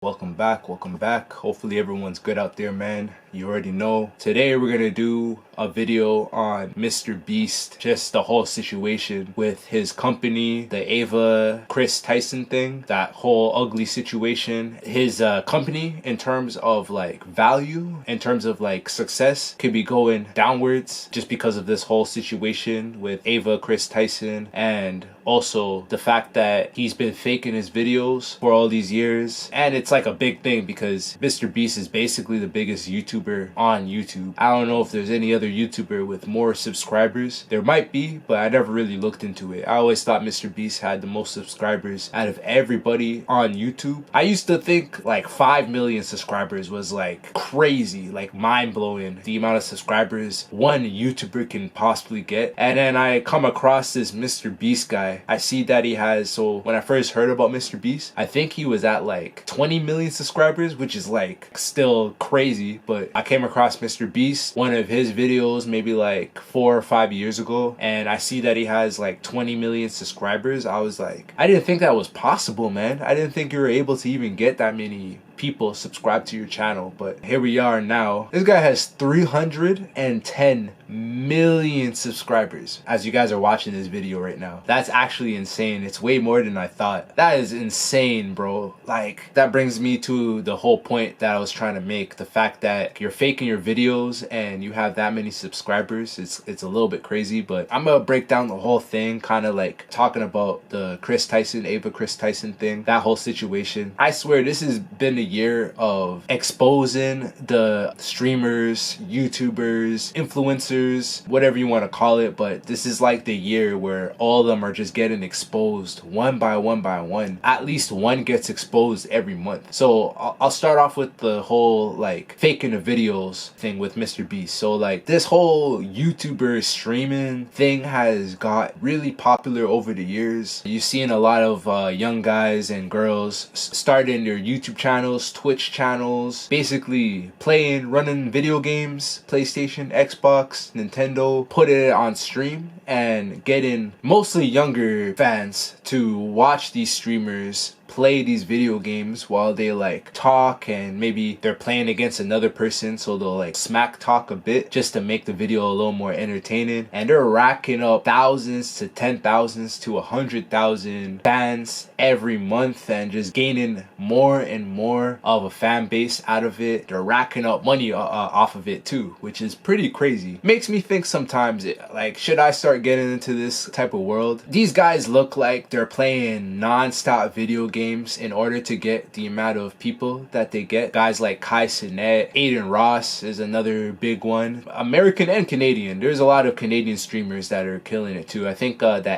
Welcome back. Hopefully everyone's good out there, man. You already know. Today we're gonna do a video on MrBeast, just the whole situation with his company, the Ava Chris Tyson thing, that whole ugly situation. His company, in terms of like value, in terms of like success, could be going downwards just because of this whole situation with Ava Chris Tyson, and also the fact that he's been faking his videos for all these years. And it's like a big thing because MrBeast is basically the biggest YouTuber on YouTube. I don't know if there's any other YouTuber with more subscribers. There might be, but I never really looked into it. I always thought MrBeast had the most subscribers out of everybody on YouTube. I used to think like 5 million subscribers was like crazy, like mind-blowing, the amount of subscribers one YouTuber can possibly get. And then I come across this MrBeast guy. I see that he has, so when I first heard about MrBeast, I think he was at like 20 million subscribers, which is like still crazy. But I came across MrBeast, one of his videos maybe like 4 or 5 years ago, and I see that he has like 20 million subscribers. I was like, I didn't think that was possible, man. I didn't think you were able to even get that many people subscribe to your channel, but here we are now. This guy has 310 million subscribers as you guys are watching this video right now. That's actually insane. It's way more than I thought. That is insane, bro. Like, that brings me to the whole point that I was trying to make. The fact that you're faking your videos and you have that many subscribers, it's a little bit crazy. But I'm gonna break down the whole thing, kind of like talking about the Ava Chris Tyson thing, that whole situation. I swear this has been a year of exposing the streamers, YouTubers, influencers, whatever you want to call it, but this is like the year where all of them are just getting exposed one by one. At least one gets exposed every month. So I'll start off with the whole like faking the videos thing with MrBeast. So like this whole YouTuber streaming thing has got really popular over the years. You've seen a lot of young guys and girls starting their YouTube channels, Twitch channels, basically running video games, PlayStation, Xbox, Nintendo, put it on stream and getting mostly younger fans to watch these streamers play these video games while they like talk, and maybe they're playing against another person, so they'll like smack talk a bit just to make the video a little more entertaining. And they're racking up thousands to 10,000s to 100,000 fans every month and just gaining more and more of a fan base out of it. They're racking up money off of it too, which is pretty crazy. Makes me think sometimes, like, should I start getting into this type of world? These guys look like they're playing non-stop video games in order to get the amount of people that they get. Guys like Kai Cenat, Aiden Ross is another big one. American and Canadian. There's a lot of Canadian streamers that are killing it too. I think that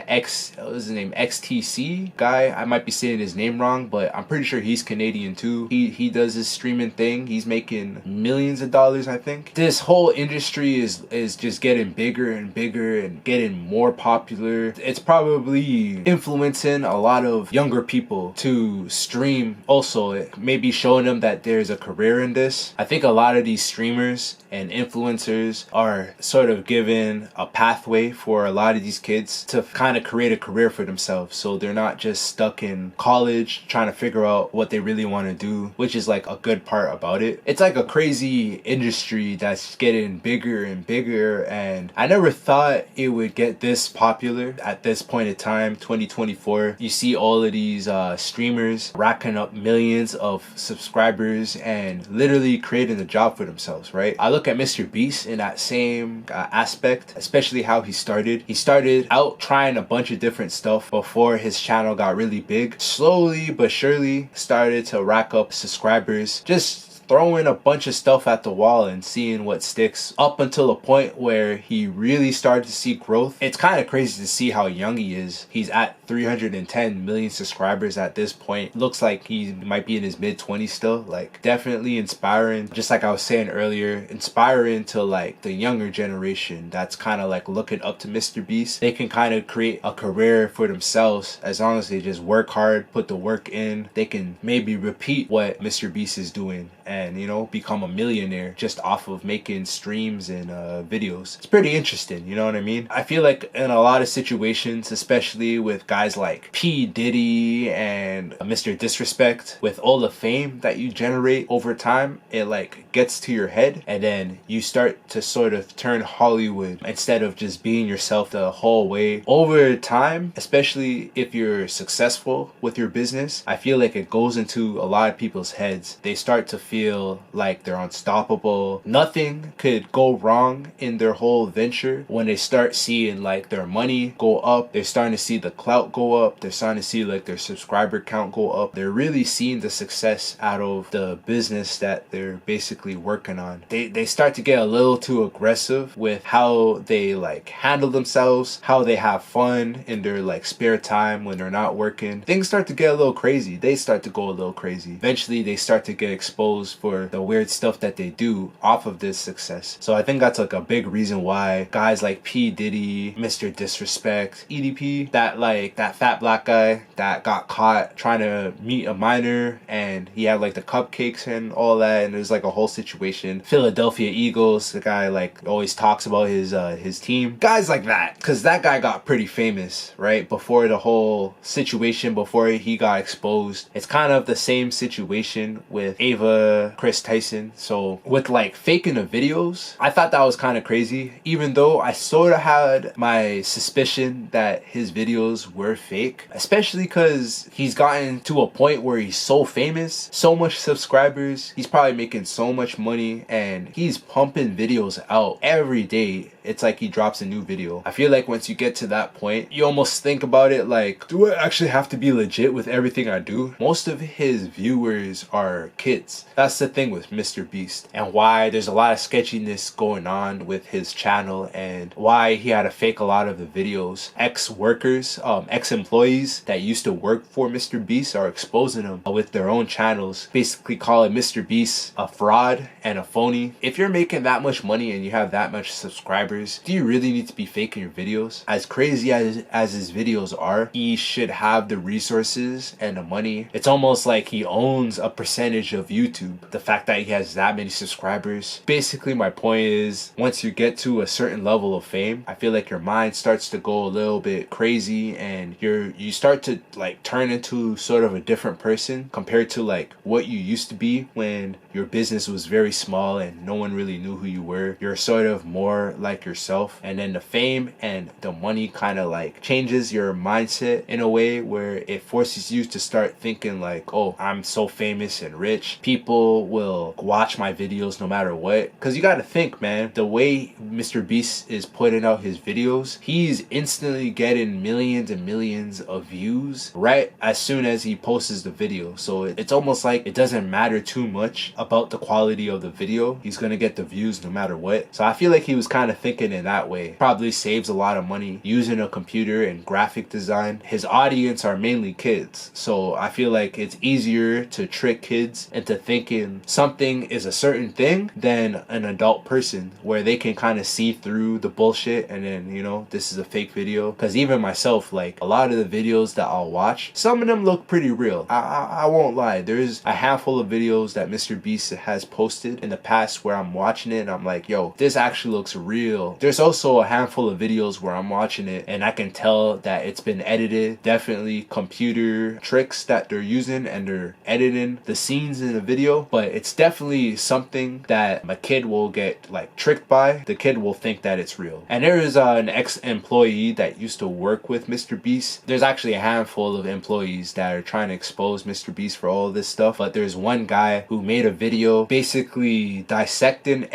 what was his name? XTC guy. I might be saying his name wrong, but I'm pretty sure he's Canadian too. He does his streaming thing. He's making millions of dollars, I think. This whole industry is just getting bigger and bigger and getting more popular. It's probably influencing a lot of younger people to stream also, maybe showing them that there's a career in this. I think a lot of these streamers and influencers are sort of given a pathway for a lot of these kids to kind of create a career for themselves, so they're not just stuck in college trying to figure out what they really want to do, which is like a good part about it. It's like a crazy industry that's getting bigger and bigger, and I never thought it would get this popular at this point in time, 2024. You see all of these streamers racking up millions of subscribers and literally creating a job for themselves, right? I look at MrBeast in that same aspect, especially how he started. He started out trying a bunch of different stuff before his channel got really big. Slowly but surely started to rack up subscribers, just throwing a bunch of stuff at the wall and seeing what sticks, up until a point where he really started to see growth. It's kind of crazy to see how young he is. He's at 310 million subscribers at this point. Looks like he might be in his mid-20s still. Like, definitely inspiring. Just like I was saying earlier, inspiring to like the younger generation that's kind of like looking up to MrBeast. They can kind of create a career for themselves as long as they just work hard, put the work in. They can maybe repeat what MrBeast is doing. And and, you know, become a millionaire just off of making streams and videos. It's pretty interesting, you know what I mean? I feel like in a lot of situations, especially with guys like P. Diddy and Mr. Disrespect, with all the fame that you generate over time, it like gets to your head, and then you start to sort of turn Hollywood instead of just being yourself the whole way. Over time, especially if you're successful with your business, I feel like it goes into a lot of people's heads. They start to feel like they're unstoppable. Nothing could go wrong in their whole venture. When they start seeing like their money go up, they're starting to see the clout go up, they're starting to see like their subscriber count go up. They're really seeing the success out of the business that they're basically working on. They start to get a little too aggressive with how they like handle themselves, how they have fun in their like spare time when they're not working. Things start to get a little crazy. They start to go a little crazy. Eventually they start to get exposed for the weird stuff that they do off of this success. So I think that's like a big reason why guys like P. Diddy, Mr. Disrespect, EDP, that fat black guy that got caught trying to meet a minor and he had like the cupcakes and all that, and there's like a whole situation. Philadelphia Eagles, the guy like always talks about his team. Guys like that, because that guy got pretty famous, right? Before the whole situation, before he got exposed. It's kind of the same situation with Ava Chris Tyson. So with like faking the videos, I thought that was kind of crazy, even though I sort of had my suspicion that his videos were fake, especially because he's gotten to a point where he's so famous, so much subscribers, he's probably making so much money, and he's pumping videos out every day. It's like he drops a new video. I feel like once you get to that point, you almost think about it like, do I actually have to be legit with everything I do? Most of his viewers are kids. That's the thing with MrBeast, and why there's a lot of sketchiness going on with his channel, and why he had to fake a lot of the videos. Ex-workers, ex-employees that used to work for MrBeast are exposing him with their own channels, basically calling MrBeast a fraud and a phony. If you're making that much money and you have that much subscribers, do you really need to be faking your videos? As crazy as his videos are, he should have the resources and the money. It's almost like he owns a percentage of YouTube. The fact that he has that many subscribers. Basically, my point is, once you get to a certain level of fame, I feel like your mind starts to go a little bit crazy, and you start to like turn into sort of a different person compared to like what you used to be when your business was very small and no one really knew who you were. You're sort of more like yourself, and then the fame and the money kind of like changes your mindset in a way where it forces you to start thinking like, oh, I'm so famous and rich, people will watch my videos no matter what. Because you got to think, man, the way MrBeast is putting out his videos, he's instantly getting millions and millions of views right as soon as he posts the video. So it's almost like it doesn't matter too much about the quality of the video. He's gonna get the views no matter what. So I feel like he was kind of thinking in that way. Probably saves a lot of money using a computer and graphic design. His audience are mainly kids, so I feel like it's easier to trick kids into thinking something is a certain thing than an adult person, where they can kind of see through the bullshit and then, you know, this is a fake video. Because even myself, like a lot of the videos that I'll watch, some of them look pretty real. I won't lie. There's a handful of videos that MrBeast has posted in the past where I'm watching it and I'm like, yo, this actually looks real. There's also a handful of videos where I'm watching it and I can tell that it's been edited. Definitely computer tricks that they're using, and they're editing the scenes in the video, but it's definitely something that a kid will get like tricked by. The kid will think that it's real. And there is an ex-employee that used to work with MrBeast. There's actually a handful of employees that are trying to expose MrBeast for all this stuff, but there's one guy who made a video basically dissecting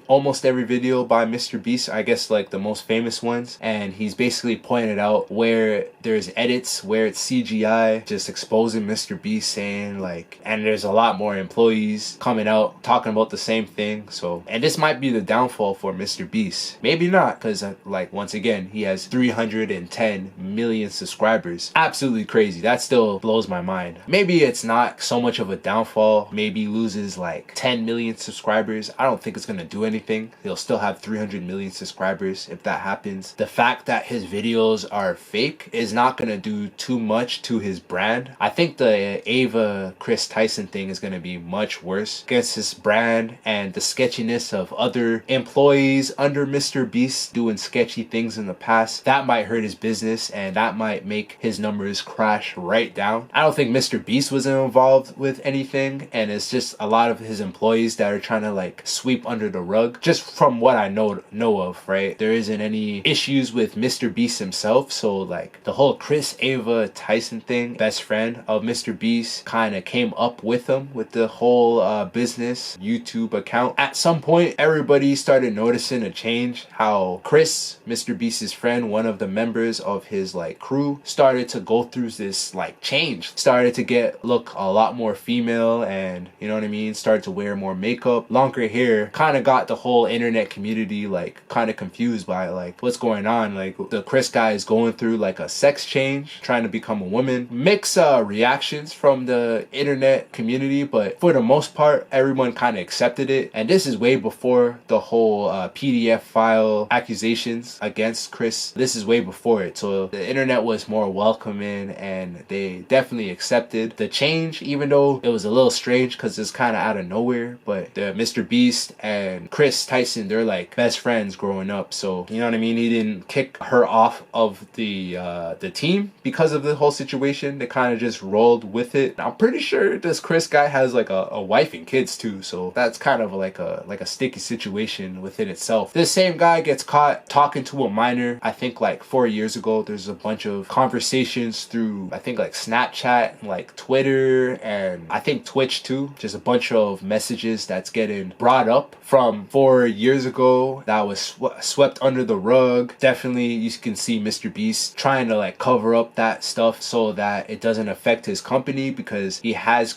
almost every video by MrBeast, I guess like the most famous ones, and he's basically pointed out where there's edits, where it's CGI, just exposing MrBeast, saying like, and there's a lot more employees coming out talking about the same thing. So, and this might be the downfall for MrBeast. Maybe not, because like once again, he has 310 million subscribers. Absolutely crazy. That still blows my mind. Maybe it's not so much of a downfall. Maybe he loses loses like 10 million subscribers, I don't think it's gonna do anything. He'll still have 300 million subscribers if that happens. The fact that his videos are fake is not gonna do too much to his brand. I think the Ava Chris Tyson thing is gonna be much worse against his brand and the sketchiness of other employees under MrBeast doing sketchy things in the past. That might hurt his business and that might make his numbers crash right down. I don't think MrBeast was involved with anything, and it's just a lot of his employees that are trying to like sweep under the rug. Just from what I know of, right? There isn't any issues with MrBeast himself, so like the whole Chris Ava Tyson thing, best friend of MrBeast, kind of came up with him with the whole business YouTube account. At some point, everybody started noticing a change. How Chris, MrBeast's friend, one of the members of his like crew, started to go through this like change. Started to look a lot more female, and you know what I mean, started to wear more makeup, longer hair. Kind of got the whole internet community like kind of confused by like what's going on. Like the Chris guy is going through like a sex change, trying to become a woman. Mixed reactions from the internet community, but for the most part everyone kind of accepted it. And this is way before the whole PDF file accusations against Chris. This is way before it, so the internet was more welcoming and they definitely accepted the change, even though it was a little strange because it's kind of out of nowhere. But the MrBeast and Chris Tyson, they're like best friends growing up, so you know what I mean, he didn't kick her off of the team because of the whole situation. They kind of just rolled with it. I'm pretty sure this Chris guy has like a wife and kids too, so that's kind of like a sticky situation within itself. This same guy gets caught talking to a minor, I think like 4 years ago. There's a bunch of conversations through, I think, like Snapchat, like Twitter, and I think Twitch too. Just a bunch of messages that's getting brought up from 4 years ago that was swept under the rug. Definitely you can see MrBeast trying to like cover up that stuff so that it doesn't affect his company, because he has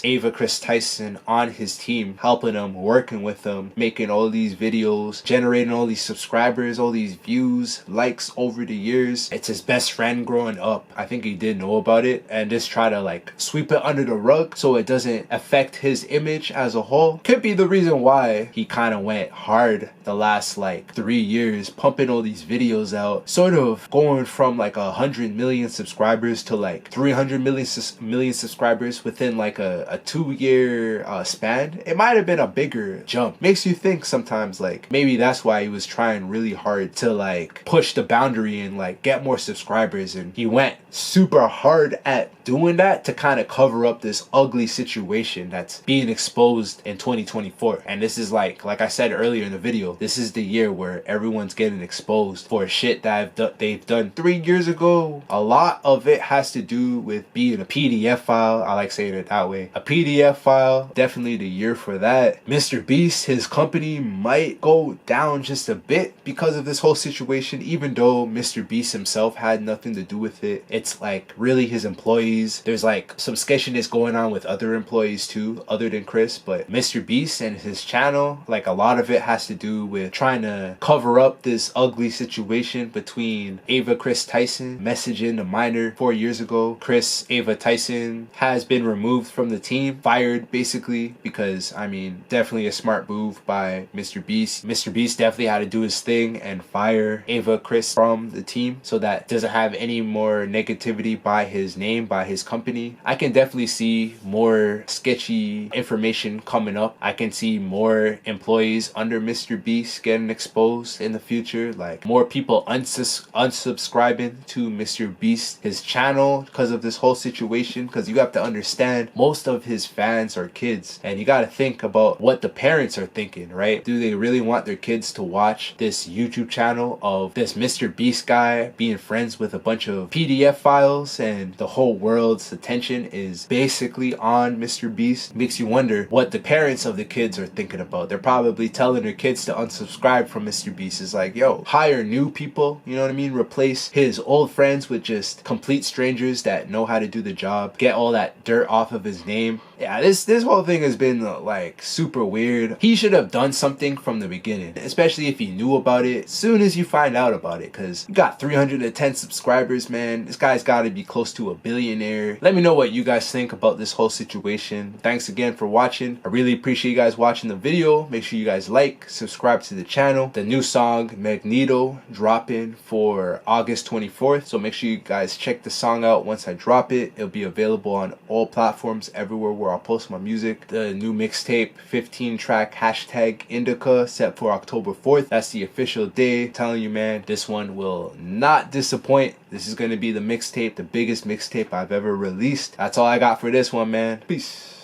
Ava Chris Tyson on his team, helping him, working with him, making all these videos, generating all these subscribers, all these views, likes over the years. It's his best friend growing up. I think he did know about it and just try to like sweep it under the rug so it doesn't affect his image as a whole. Could be the reason why he kind of went hard the last like 3 years, pumping all these videos out, sort of going from like 100 million subscribers to like 300 million subscribers within like a 2-year span. It might have been a bigger jump. Makes you think sometimes like maybe that's why he was trying really hard to like push the boundary and like get more subscribers, and he went super hard at doing that to kind of cover up this ugly situation that's being exposed in 2024. And this is like I said earlier in the video, this is the year where everyone's getting exposed for shit that they've done 3 years ago. A lot of it has to do with being a PDF file. I like saying it that way. A PDF file, definitely the year for that. MrBeast, his company might go down just a bit because of this whole situation, even though MrBeast himself had nothing to do with it. It's like really his employees. There's like some sketchiness going on with other employees too, other than Chris. But MrBeast and his channel, like a lot of it has to do with trying to cover up this ugly situation between Ava Chris Tyson messaging the minor 4 years ago. Chris Ava Tyson has been removed from the team, fired basically, because I mean definitely a smart move by MrBeast. MrBeast definitely had to do his thing and fire Ava Chris from the team so that doesn't have any more negativity by his name, by his company. I can definitely see more sketchy information coming up. I can see more employees under MrBeast getting exposed in the future, like more people unsubscribing to MrBeast, his channel, because of this whole situation. Because you have to understand, most of his fans are kids, and you got to think about what the parents are thinking, right? Do they really want their kids to watch this YouTube channel of this MrBeast guy being friends with a bunch of PDF files, and the whole world's attention is basically on MrBeast? Makes you wonder what the parents of the kids are thinking about. They're probably telling their kids to unsubscribe from MrBeast. It's like, yo, hire new people, you know what I mean? Replace his old friends with just complete strangers that know how to do the job. Get all that dirt off of his name. Yeah, this whole thing has been like super weird. He should have done something from the beginning, especially if he knew about it as soon as you find out about it, because you got 310 subscribers, man. This guy's got to be close to a billionaire. Let me know what you guys think about this whole situation. Thanks again for watching. I really appreciate you guys watching the video. Make sure you guys like, subscribe to the channel. The new song Magneto dropping for August 24th, so make sure you guys check the song out once I drop it. It'll be available on all platforms, everywhere where I'll post my music. The new mixtape 15-track #INDICA set for October 4th. That's the official day. I'm telling you, man, this one will not disappoint. This is going to be the mixtape, the biggest mixtape I've ever released. That's all I got for this one, man. Peace.